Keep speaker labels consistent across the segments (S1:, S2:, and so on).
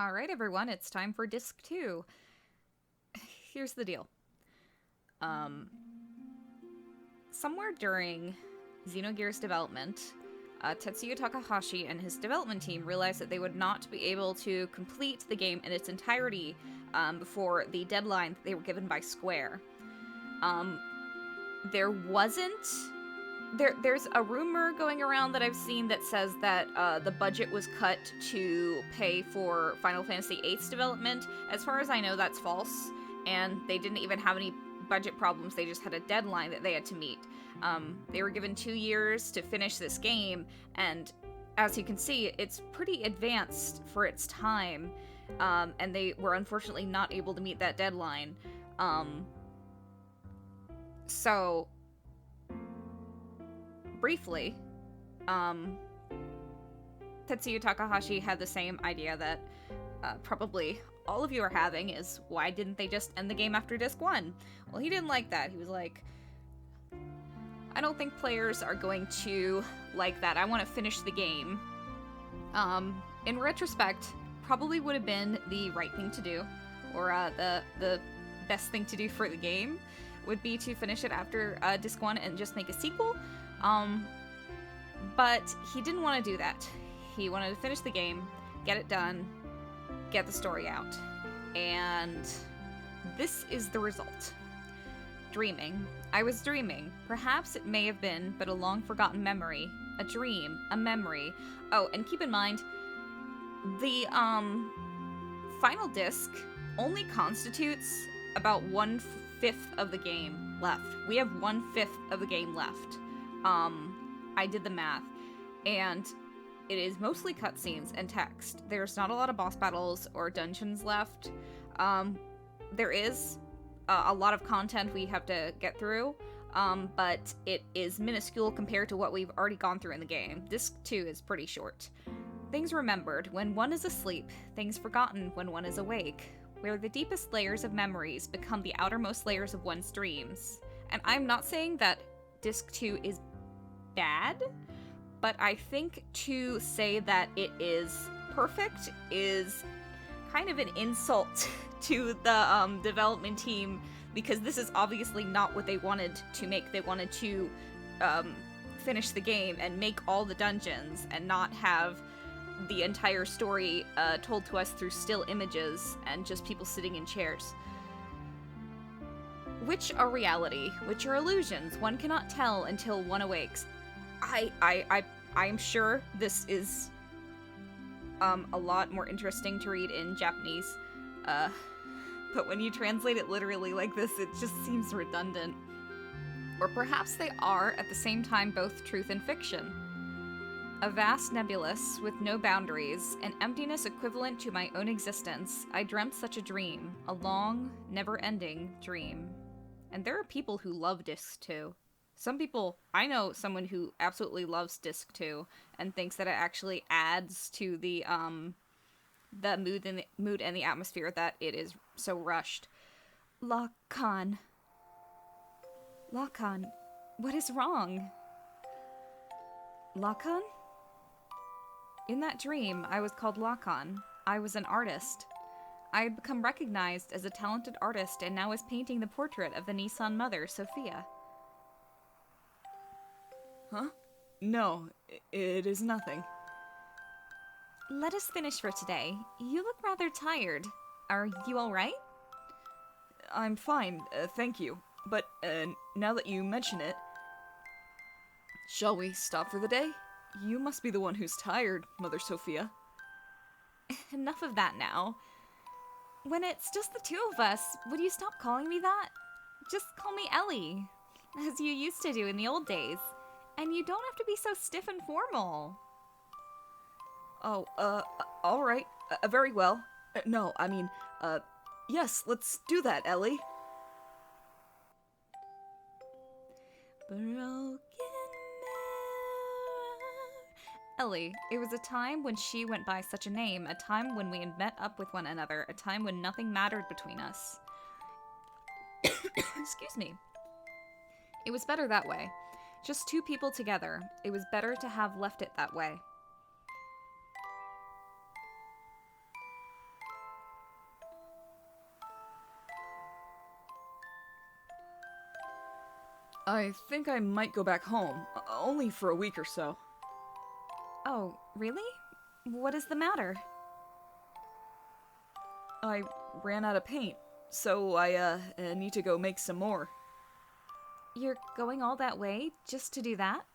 S1: Alright, everyone, it's time for Disc 2. Here's the deal. Um, Somewhere during Xenogears development, Tetsuya Takahashi and his development team realized that they would not be able to complete the game in its entirety before the deadline that they were given by Square. There wasn't... There's a rumor going around that I've seen that says that the budget was cut to pay for Final Fantasy VIII's development. As far as I know, that's false, and they didn't even have any budget problems. They just had a deadline that they had to meet. They were given 2 years to finish this game, and as you can see, it's pretty advanced for its time, and they were unfortunately not able to meet that deadline. So... briefly, Tetsuya Takahashi had the same idea that probably all of you are having, is why didn't they just end the game after Disc 1? Well, he didn't like that. He was like, I don't think players are going to like that. I want to finish the game. In retrospect, probably would have been the right thing to do, or the best thing to do for the game would be to finish it after Disc 1 and just make a sequel. But he didn't want to do that. He wanted to finish the game, get it done, get the story out. And this is the result. Dreaming. I was dreaming. Perhaps it may have been but a long-forgotten memory. A dream. A memory. Oh, and keep in mind, the, final disc only constitutes about 1/5 of the game left. We have 1/5 of the game left. I did the math, and it is mostly cutscenes and text. There's not a lot of boss battles or dungeons left. There is a lot of content we have to get through, but it is minuscule compared to what we've already gone through in the game. Disc 2 is pretty short. Things remembered when one is asleep, things forgotten when one is awake, where the deepest layers of memories become the outermost layers of one's dreams. And I'm not saying that Disc 2 is bad, but I think to say that it is perfect is kind of an insult to the development team, because this is obviously not what they wanted to make. They wanted to finish the game and make all the dungeons and not have the entire story told to us through still images and just people sitting in chairs. Which are reality, which are illusions, one cannot tell until one awakes. I'm sure this is a lot more interesting to read in Japanese, but when you translate it literally like this, it just seems redundant. Or perhaps they are, at the same time, both truth and fiction. A vast nebulous with no boundaries, an emptiness equivalent to my own existence, I dreamt such a dream, a long, never-ending dream. And there are people who love Disc 2. Some people, I know someone who absolutely loves Disc 2 and thinks that it actually adds to the mood and the atmosphere that it is so rushed. Lacan, what is wrong? Lacan? In that dream, I was called Lacan. I was an artist. I had become recognized as a talented artist and now was painting the portrait of the Nissan Mother Sophia. Huh? No, it is nothing. Let us finish for today. You look rather tired. Are you alright? I'm fine, thank you. But, now that you mention it... Shall we stop for the day? You must be the one who's tired, Mother Sophia. Enough of that now. When it's just the two of us, would you stop calling me that? Just call me Elly, as you used to do in the old days. And you don't have to be so stiff and formal. Oh, alright. Very well. No, I mean, yes, let's do that, Elly. Broken mirror. Elly, it was a time when she went by such a name, a time when we had met up with one another, a time when nothing mattered between us. Excuse me. It was better that way. Just two people together. It was better to have left it that way.
S2: I think I might go back home, only for a week or so.
S1: Oh, really? What is the matter?
S2: I ran out of paint, so I need to go make some more.
S1: You're going all that way just to do that?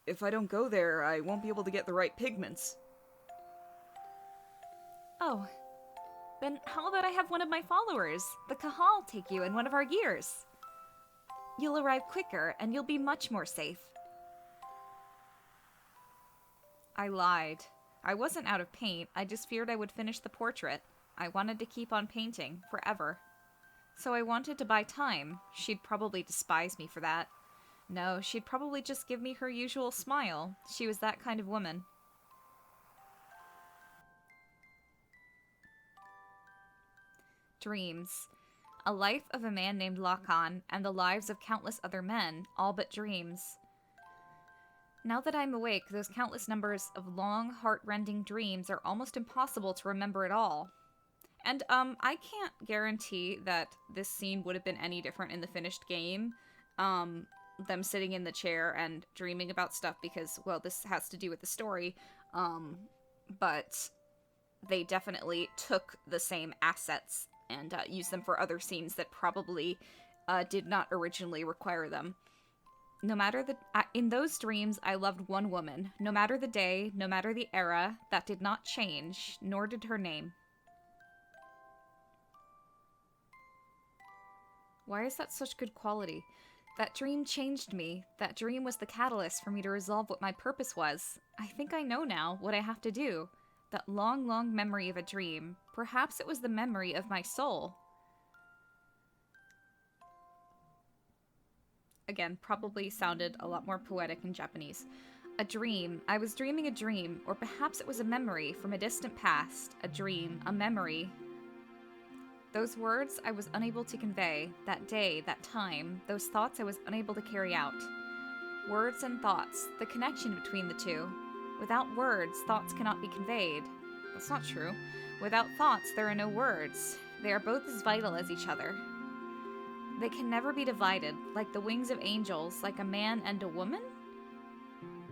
S2: If I don't go there, I won't be able to get the right pigments.
S1: Oh, then how about I have one of my followers, the Kahal, take you in one of our gears? You'll arrive quicker, and you'll be much more safe. I lied. I wasn't out of paint, I just feared I would finish the portrait. I wanted to keep on painting, forever. So I wanted to buy time. She'd probably despise me for that. No, she'd probably just give me her usual smile. She was that kind of woman. Dreams. A life of a man named Lacan, and the lives of countless other men, all but dreams. Now that I'm awake, those countless numbers of long, heart-rending dreams are almost impossible to remember at all. And, I can't guarantee that this scene would have been any different in the finished game. Them sitting in the chair and dreaming about stuff because, well, this has to do with the story. But they definitely took the same assets and used them for other scenes that probably did not originally require them. No matter in those dreams, I loved one woman. No matter the day, no matter the era, that did not change, nor did her name. Why is that such good quality? That dream changed me. That dream was the catalyst for me to resolve what my purpose was. I think I know now what I have to do. That long, long memory of a dream. Perhaps it was the memory of my soul. Again, probably sounded a lot more poetic in Japanese. A dream. I was dreaming a dream, or perhaps it was a memory from a distant past. A dream, a memory. Those words I was unable to convey, that day, that time, those thoughts I was unable to carry out. Words and thoughts, the connection between the two. Without words, thoughts cannot be conveyed. That's not true. Without thoughts, there are no words. They are both as vital as each other. They can never be divided, like the wings of angels, like a man and a woman?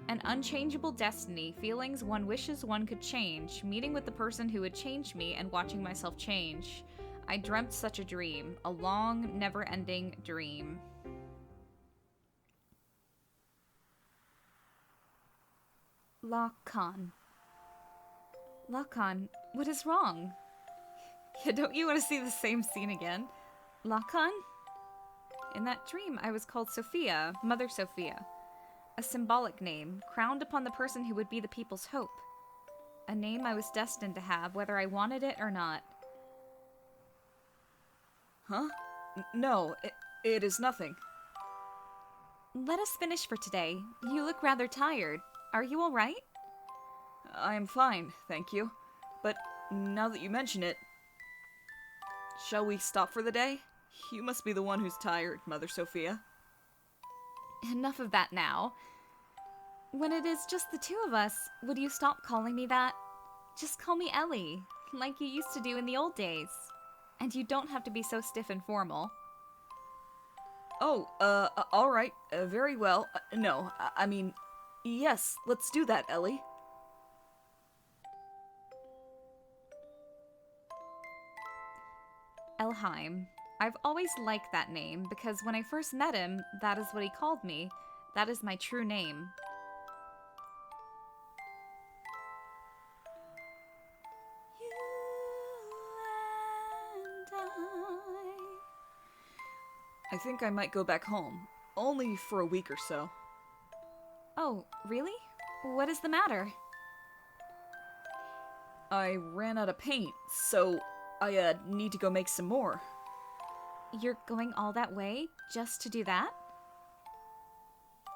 S1: An unchangeable destiny, feelings one wishes one could change, meeting with the person who would change me and watching myself change. I dreamt such a dream, a long, never-ending dream. Lacan. Lacan, what is wrong? Yeah, don't you want to see the same scene again? Lacan? In that dream, I was called Sophia, Mother Sophia. A symbolic name, crowned upon the person who would be the people's hope. A name I was destined to have, whether I wanted it or not.
S2: Huh? No, it is nothing.
S1: Let us finish for today. You look rather tired. Are you all right?
S2: I am fine, thank you. But now that you mention it, shall we stop for the day? You must be the one who's tired, Mother Sophia.
S1: Enough of that now. When it is just the two of us, would you stop calling me that? Just call me Elly, like you used to do in the old days. And you don't have to be so stiff and formal.
S2: Oh, alright, very well. No, I mean, yes, let's do that, Elly.
S1: Elheim. I've always liked that name, because when I first met him, that is what he called me. That is my true name.
S2: I think I might go back home, only for a week or so.
S1: Oh, really? What is the matter?
S2: I ran out of paint, so I need to go make some more.
S1: You're going all that way just to do that?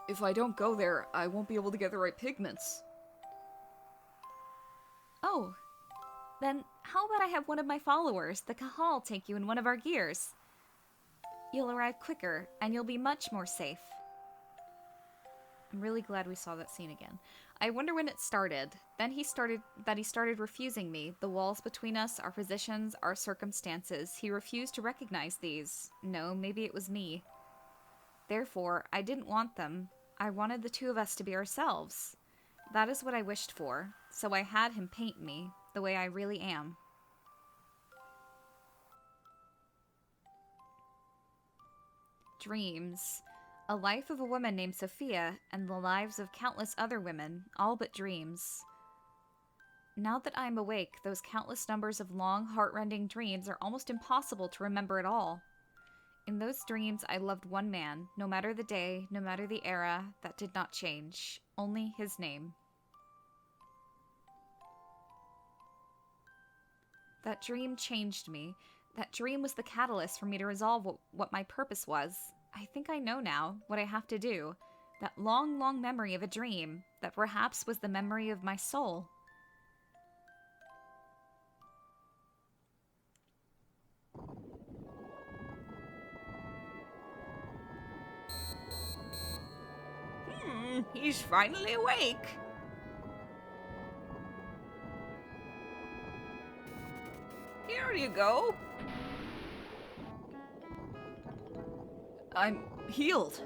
S2: If I don't go there, I won't be able to get the right pigments.
S1: Oh, then how about I have one of my followers, the Kahal, take you in one of our gears? You'll arrive quicker, and you'll be much more safe. I'm really glad we saw that scene again. I wonder when it started. Then he started refusing me. The walls between us, our positions, our circumstances. He refused to recognize these. No, maybe it was me. Therefore, I didn't want them. I wanted the two of us to be ourselves. That is what I wished for, so I had him paint me the way I really am. Dreams. A life of a woman named Sophia, and the lives of countless other women, all but dreams. Now that I am awake, those countless numbers of long, heart-rending dreams are almost impossible to remember at all. In those dreams, I loved one man, no matter the day, no matter the era, that did not change. Only his name. That dream changed me. That dream was the catalyst for me to resolve what my purpose was. I think I know now what I have to do. That long, long memory of a dream that perhaps was the memory of my soul.
S2: He's finally awake. Here you go. I'm healed.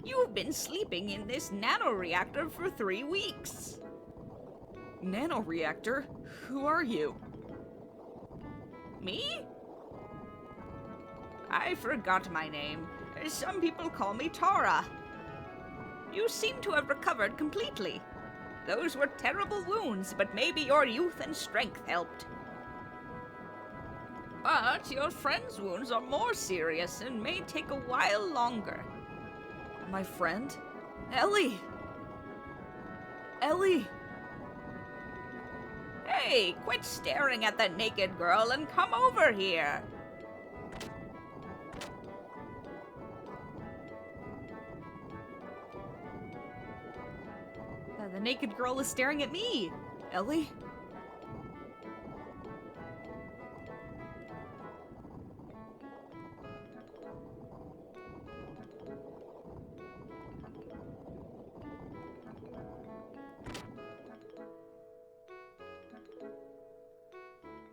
S2: You've been sleeping in this nanoreactor for 3 weeks. Nanoreactor? Who are you? Me? I forgot my name. Some people call me Taura. You seem to have recovered completely. Those were terrible wounds, but maybe your youth and strength helped. But your friend's wounds are more serious and may take a while longer. My friend? Elly! Elly! Hey, quit staring at the naked girl and come over here!
S1: The naked girl is staring at me.
S2: Elly?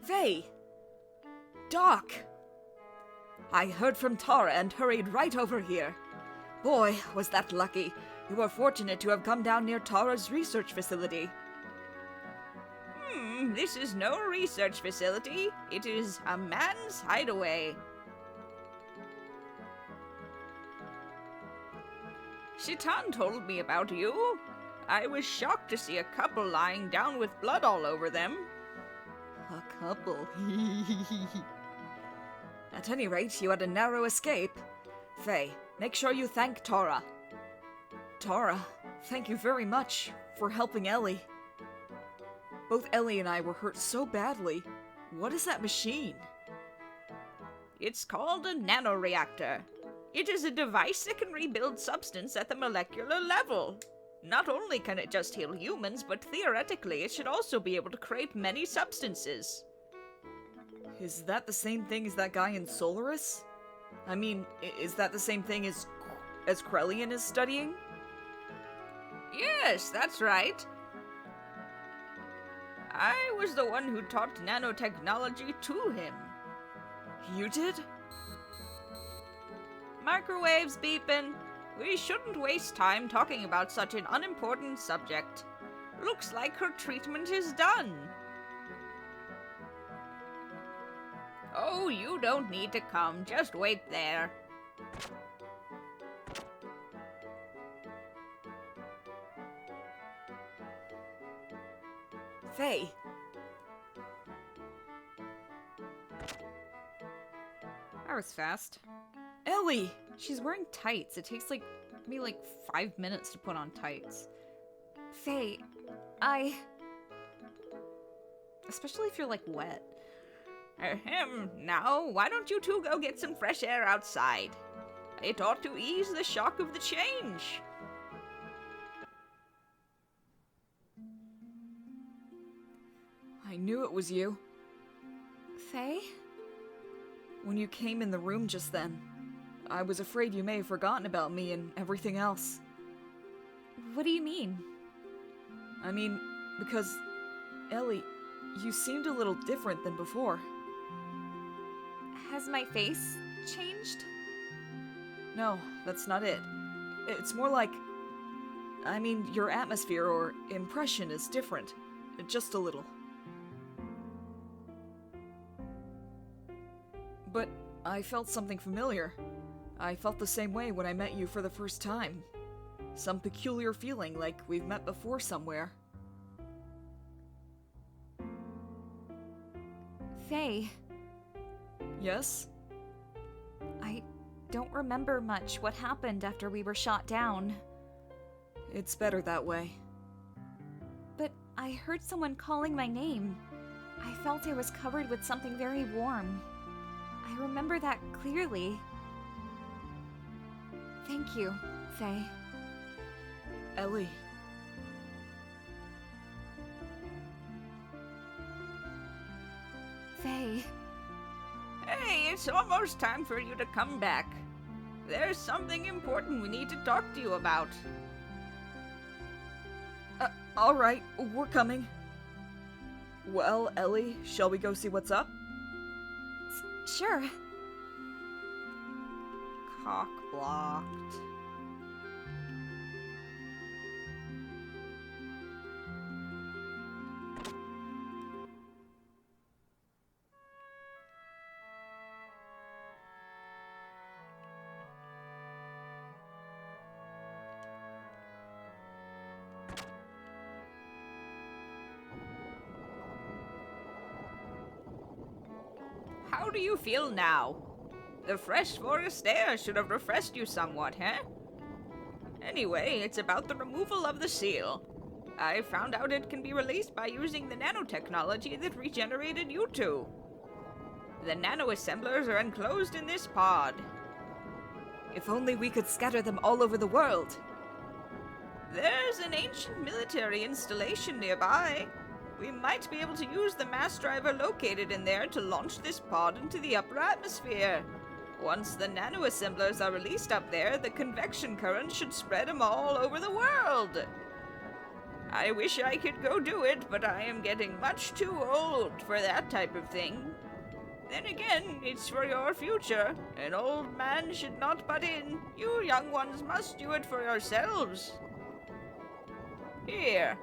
S2: Fei! Doc! I heard from Taura and hurried right over here. Boy, was that lucky. You were fortunate to have come down near Taura's research facility. This is no research facility. It is a man's hideaway. Citan told me about you. I was shocked to see a couple lying down with blood all over them. A couple? At any rate, you had a narrow escape. Fei, make sure you thank Taura. Taura, thank you very much for helping Elly. Both Elly and I were hurt so badly. What is that machine? It's called a nanoreactor. It is a device that can rebuild substance at the molecular level. Not only can it just heal humans, but theoretically it should also be able to create many substances. Is that the same thing as that guy in Solaris? I mean, is that the same thing as Krelian is studying? Yes, that's right. I was the one who taught nanotechnology to him. You did? Microwaves beeping. We shouldn't waste time talking about such an unimportant subject. Looks like her treatment is done. Oh, you don't need to come. Just wait there. Fei.
S1: That was fast.
S2: Elly!
S1: She's wearing tights. It takes maybe 5 minutes to put on tights. Fei, especially if you're wet.
S2: Now, why don't you two go get some fresh air outside? It ought to ease the shock of the change. I knew it was you.
S1: Fei?
S2: When you came in the room just then, I was afraid you may have forgotten about me and everything else.
S1: What do you mean?
S2: I mean, because, Elly, you seemed a little different than before.
S1: Has my face changed?
S2: No, that's not it. It's more like... I mean, your atmosphere or impression is different. Just a little. But I felt something familiar. I felt the same way when I met you for the first time. Some peculiar feeling like we've met before somewhere.
S1: Fei,
S2: Yes?
S1: I don't remember much what happened after we were shot down.
S2: It's better that way.
S1: But I heard someone calling my name. I felt I was covered with something very warm. I remember that clearly. Thank you, Fei.
S2: Elly.
S1: Fei.
S3: Hey, it's almost time for you to come back. There's something important we need to talk to you about.
S2: Alright, we're coming. Well, Elly, shall we go see what's up?
S1: Sure.
S3: Cock blocked. How do you feel now? The fresh forest air should have refreshed you somewhat, huh? Anyway, it's about the removal of the seal. I found out it can be released by using the nanotechnology that regenerated you two. The nanoassemblers are enclosed in this pod.
S2: If only we could scatter them all over the world.
S3: There's an ancient military installation nearby. We might be able to use the mass driver located in there to launch this pod into the upper atmosphere. Once the nanoassemblers are released up there, the convection current should spread them all over the world. I wish I could go do it, but I am getting much too old for that type of thing. Then again, it's for your future. An old man should not butt in. You young ones must do it for yourselves. Here.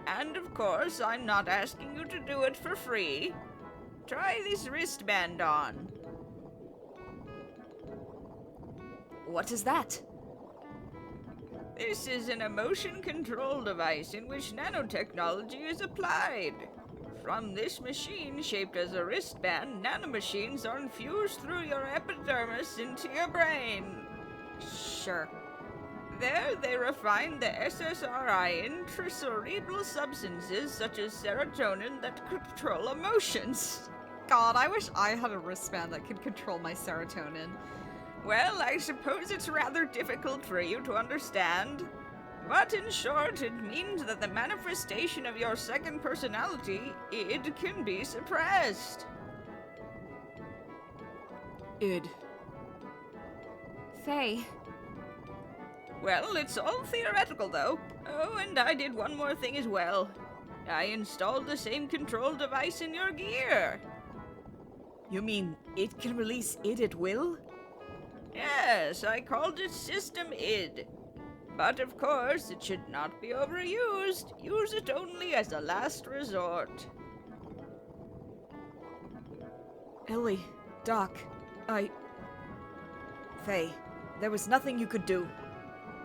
S3: And of course, I'm not asking you to do it for free. Try this wristband on.
S2: What is that?
S3: This is an emotion control device in which nanotechnology is applied. From this machine shaped as a wristband, nanomachines are infused through your epidermis into your brain.
S1: Sure.
S3: There, they refine the SSRI intracerebral substances such as serotonin that control emotions.
S1: God, I wish I had a wristband that could control my serotonin.
S3: Well, I suppose it's rather difficult for you to understand. But in short, it means that the manifestation of your second personality, id, can be suppressed.
S2: Id.
S1: Fei.
S3: Well, it's all theoretical, though. Oh, and I did one more thing as well. I installed the same control device in your gear.
S2: You mean it can release id at will?
S3: Yes, I called it System id. But of course, it should not be overused. Use it only as a last resort.
S2: Elly, Doc, Fei, there was nothing you could do.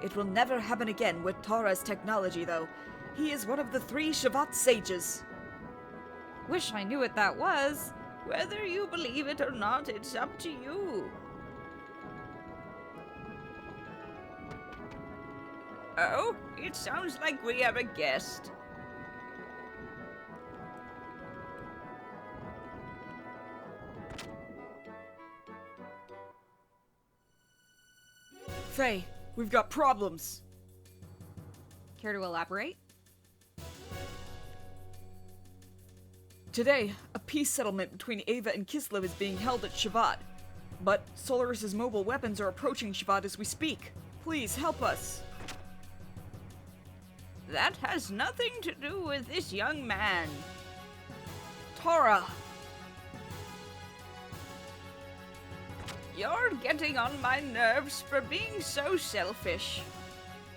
S2: It will never happen again with Taura's technology, though. He is one of the 3 Shevat sages.
S1: Wish I knew what that was.
S3: Whether you believe it or not, it's up to you. Oh, it sounds like we have a guest.
S2: Fei, we've got problems.
S1: Care to elaborate?
S2: Today, a peace settlement between Ava and Kislev is being held at Shevat. But Solaris's mobile weapons are approaching Shevat as we speak. Please help us.
S3: That has nothing to do with this young man.
S2: Taura!
S3: You're getting on my nerves for being so selfish.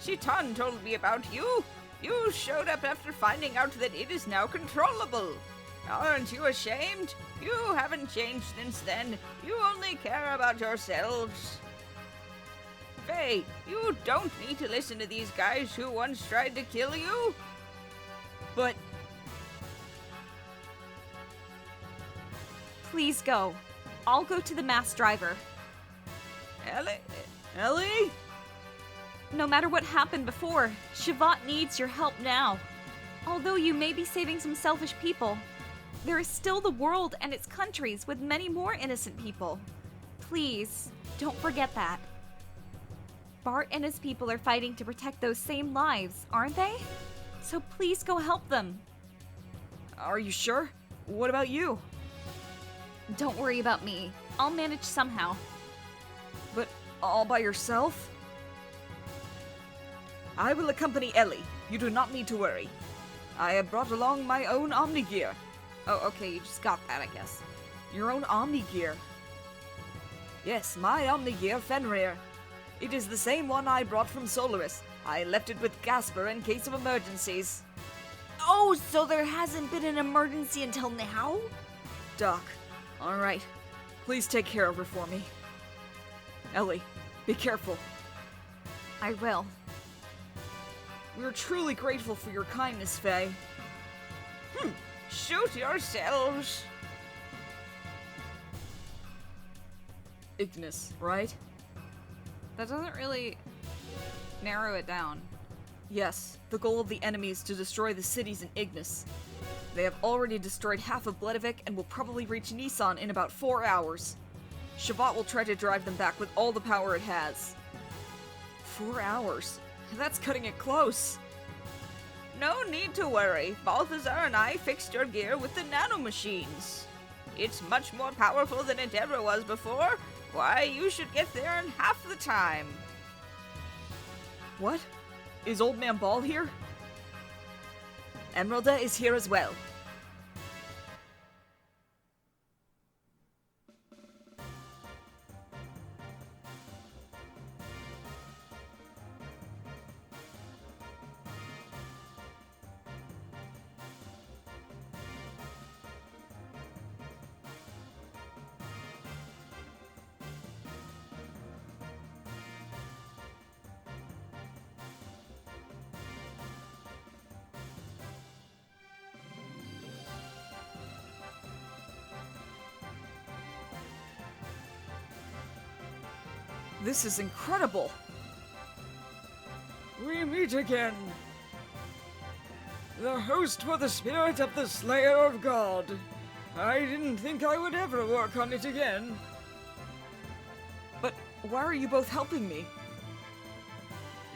S3: Citan told me about you. You showed up after finding out that it is now controllable. Aren't you ashamed? You haven't changed since then. You only care about yourselves. Fei, you don't need to listen to these guys who once tried to kill you.
S2: But
S1: Please go. I'll go to the mass driver.
S2: Elly?
S1: No matter what happened before, Shevat needs your help now. Although you may be saving some selfish people, there is still the world and its countries with many more innocent people. Please, don't forget that. Bart and his people are fighting to protect those same lives, aren't they? So please go help them.
S2: Are you sure? What about you?
S1: Don't worry about me. I'll manage somehow.
S2: But all by yourself? I will accompany Elly. You do not need to worry. I have brought along my own Omnigear.
S1: Oh, okay, you just got that, I guess.
S2: Your own Omnigear? Yes, my Omnigear Fenrir. It is the same one I brought from Solaris. I left it with Gasper in case of emergencies.
S1: Oh, so there hasn't been an emergency until now?
S2: Doc, alright. Please take care of her for me. Elly, be careful.
S1: I will.
S2: We're truly grateful for your kindness, Fei.
S3: Shoot yourselves.
S2: Ignis, right?
S1: That doesn't really narrow it down.
S2: Yes, the goal of the enemy is to destroy the cities in Ignis. They have already destroyed half of Bledavik and will probably reach Nisan in about 4 hours. Shevat will try to drive them back with all the power it has. 4 hours? That's cutting it close.
S3: No need to worry. Balthazar and I fixed your gear with the nanomachines. It's much more powerful than it ever was before. Why, you should get there in half the time.
S2: What? Is Ol Man Bal here? Emeralda is here as well. This is incredible!
S4: We meet again. The host for the spirit of the Slayer of God. I didn't think I would ever work on it again.
S2: But why are you both helping me?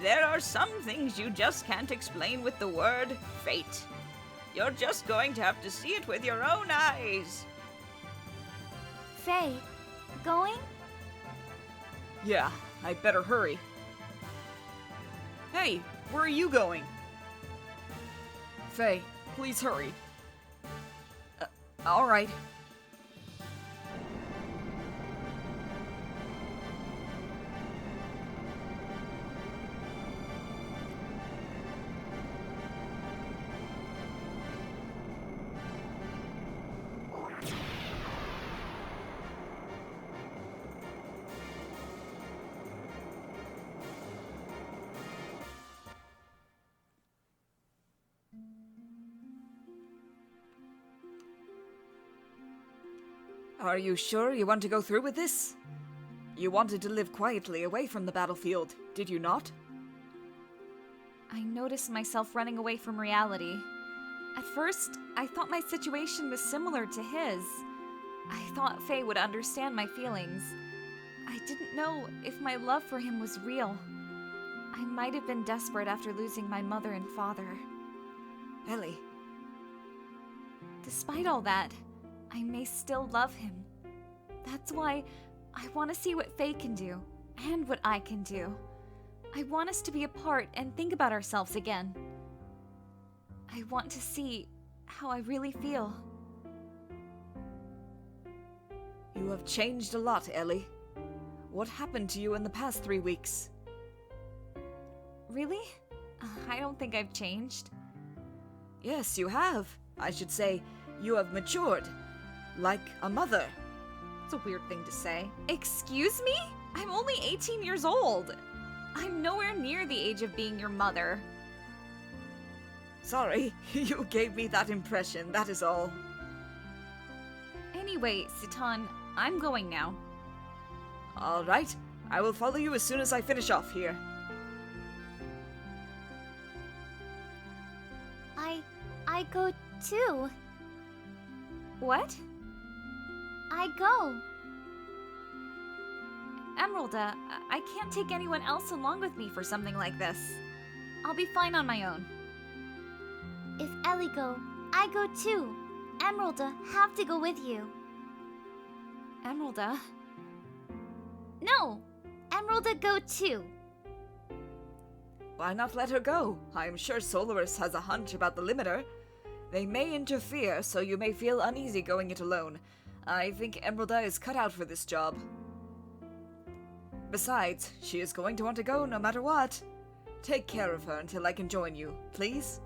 S3: There are some things you just can't explain with the word fate. You're just going to have to see it with your own eyes.
S5: Fei, going?
S2: Yeah, I better hurry. Hey, where are you going? Fei, please hurry. Alright. Are you sure you want to go through with this? You wanted to live quietly away from the battlefield, did you not?
S1: I noticed myself running away from reality. At first, I thought my situation was similar to his. I thought Fei would understand my feelings. I didn't know if my love for him was real. I might have been desperate after losing my mother and father.
S2: Elly.
S1: Despite all that, I may still love him. That's why I want to see what Fei can do, and what I can do. I want us to be apart and think about ourselves again. I want to see how I really feel.
S2: You have changed a lot, Elly. what happened to you in the past 3 weeks?
S1: Really? I don't think I've changed.
S2: Yes, you have. I should say, you have matured. Like a mother.
S1: It's a weird thing to say. Excuse me? I'm only 18 years old. I'm nowhere near the age of being your mother.
S2: Sorry, you gave me that impression, that is all.
S1: Anyway, Citan, I'm going now.
S2: Alright, I will follow you as soon as I finish off here.
S5: I go too.
S1: What?
S5: I go.
S1: Emeralda, I can't take anyone else along with me for something like this. I'll be fine on my own.
S5: If Elly go, I go too. Emeralda have to go with you.
S1: Emeralda?
S5: No, Emeralda go too.
S2: Why not let her go? I am sure Solaris has a hunch about the limiter. They may interfere, so you may feel uneasy going it alone. I think Emeralda is cut out for this job. Besides, she is going to want to go no matter what. Take care of her until I can join you, please?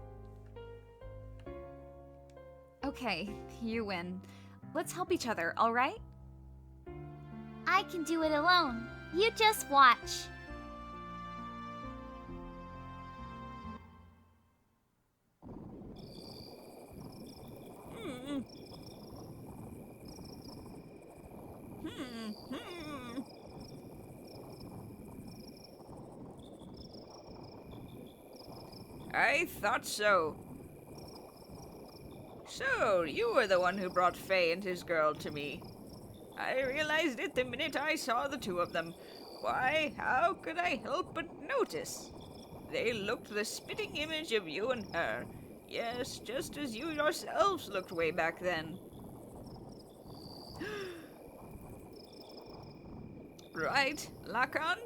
S1: Okay, you win. Let's help each other, alright?
S5: I can do it alone. You just watch.
S3: I thought so. So, you were the one who brought Fei and his girl to me. I realized it the minute I saw the two of them. Why, how could I help but notice? They looked the spitting image of you and her. Yes, just as you yourselves looked way back then. Right, Lacan?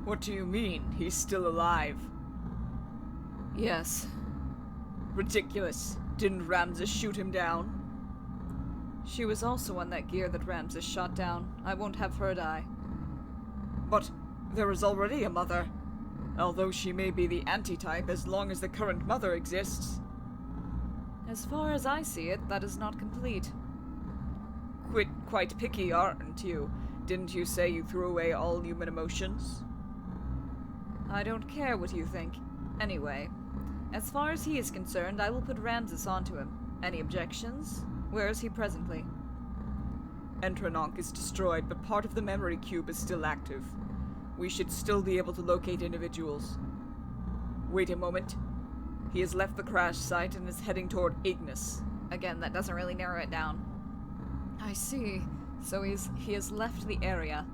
S4: What do you mean, he's still alive?
S2: Yes. Ridiculous. Didn't Ramsus shoot him down? She was also on that gear that Ramsus shot down. I won't have her die.
S4: But there is already a mother. Although she may be the antitype as long as the current mother exists.
S2: As far as I see it, that is not complete. Quite picky, aren't you? Didn't you say you threw away all human emotions? I don't care what you think. Anyway, as far as he is concerned, I will put Ramsus onto him. Any objections? Where is he presently?
S4: Entrononk is destroyed, but part of the memory cube is still active. We should still be able to locate individuals. Wait a moment. He has left the crash site and is heading toward Ignis.
S1: Again, that doesn't really narrow it down.
S2: I see. So he has left the area.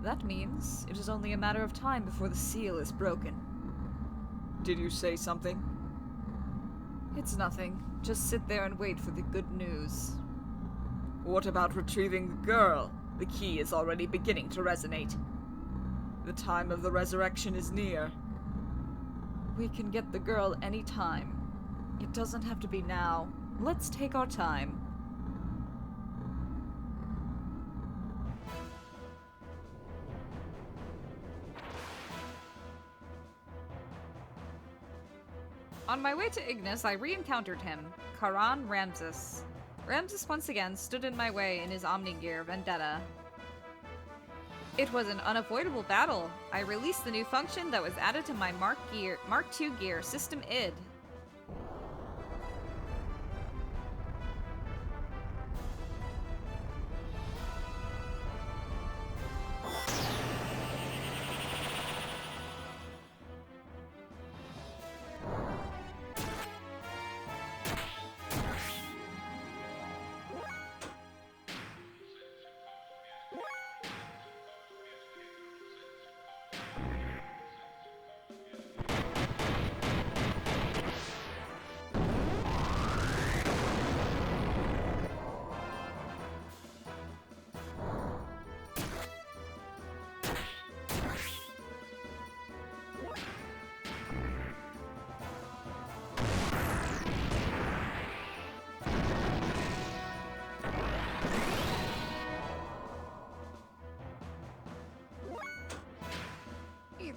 S2: That means it is only a matter of time before the seal is broken.
S4: Did you say something?
S2: It's nothing. Just sit there and wait for the good news.
S4: What about retrieving the girl? The key is already beginning to resonate. The time of the resurrection is near.
S2: We can get the girl any time. It doesn't have to be now. Let's take our time.
S1: On my way to Ignis, I re-encountered him, Karan Ramsus. Ramsus once again stood in my way in his Omni Gear vendetta. It was an unavoidable battle. I released the new function that was added to my Mark II gear, System ID.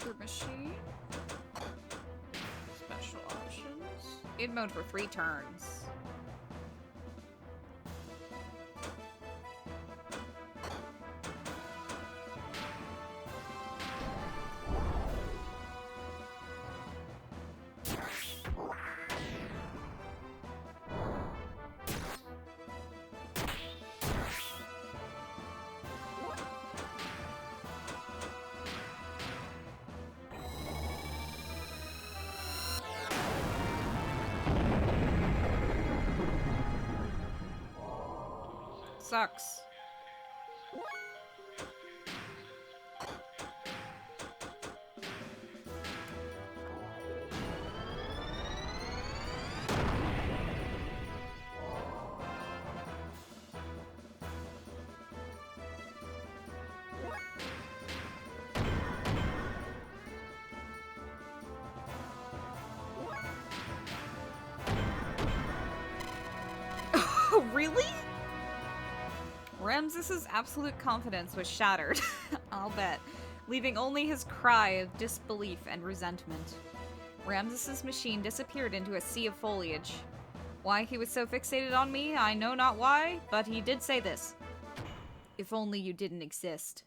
S1: Other machine. Special options. In mode for 3 turns. Sucks. Oh, really? Ramsus's absolute confidence was shattered, I'll bet, leaving only his cry of disbelief and resentment. Ramsus's machine disappeared into a sea of foliage. Why he was so fixated on me, I know not why, but he did say this. If only you didn't exist.